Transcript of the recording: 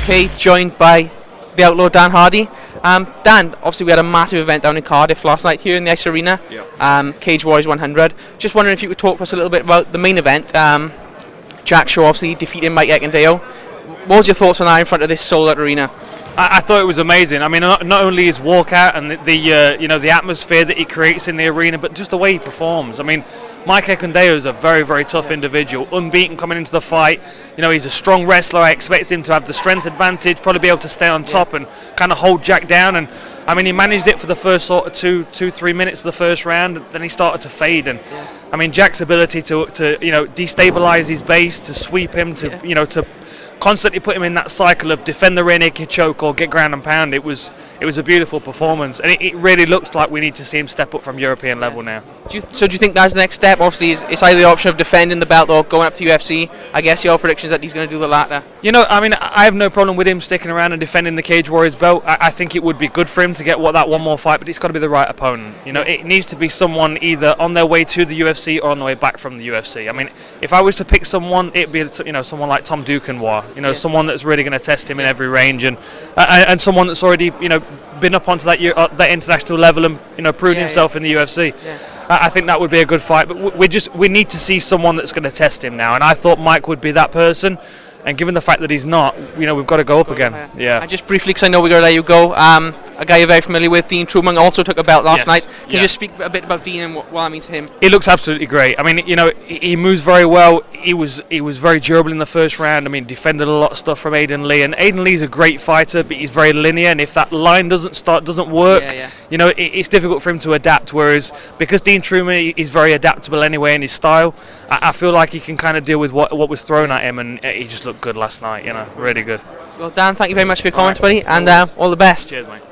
UK, joined by the Outlaw Dan Hardy. Dan, obviously we had a massive event down in Cardiff last night here in the Ice Arena, Cage Warriors 100. Just wondering if you could talk to us a little bit about the main event. Jack Shaw obviously defeating Mike Eckendale. What was your thoughts on that in front of this sold-out arena? I thought it was amazing. I mean, not only his walkout and the atmosphere that he creates in the arena, but just the way he performs. I mean, Mike Eckendale is a very, very tough individual, unbeaten coming into the fight. You know, he's a strong wrestler. I expected him to have the strength advantage, probably be able to stay on top and kind of hold Jack down. And I mean, he managed it for the first sort of 2-3 minutes of the first round. Then he started to fade. And I mean, Jack's ability to destabilize his base, to sweep him, to constantly put him in that cycle of defend the rear naked choke or get ground and pound. It was a beautiful performance, and it really looks like we need to see him step up from European level now. Do you think that's the next step? Obviously, it's either the option of defending the belt or going up to UFC. I guess your prediction is that he's going to do the latter. You know, I mean, I have no problem with him sticking around and defending the Cage Warriors belt. I think it would be good for him to get that one more fight, but it's got to be the right opponent. You know, it needs to be someone either on their way to the UFC or on their way back from the UFC. I mean, if I was to pick someone, it'd be someone like Tom Duquesnoy. Someone that's really going to test him in every range, and someone that's already been up onto that international level and proven himself in the UFC. I think that would be a good fight, but we need to see someone that's going to test him now, and I thought Mike would be that person. And given the fact that he's not, we've got to go up again. And just briefly, because I know we're going to let you go, a guy you're very familiar with, Dean Truman, also took a belt last night. Can you just speak a bit about Dean and what that means to him? He looks absolutely great. I mean, he moves very well. He was very durable in the first round. I mean, defended a lot of stuff from Aiden Lee, and Aiden Lee's a great fighter, but he's very linear. And if that line doesn't work, it's difficult for him to adapt. Whereas because Dean Truman is very adaptable anyway in his style, I feel like he can kind of deal with what was thrown at him, and he just looked good last night. Really good. Well, Dan, thank you very much for your comments, buddy, and all the best. Cheers, mate.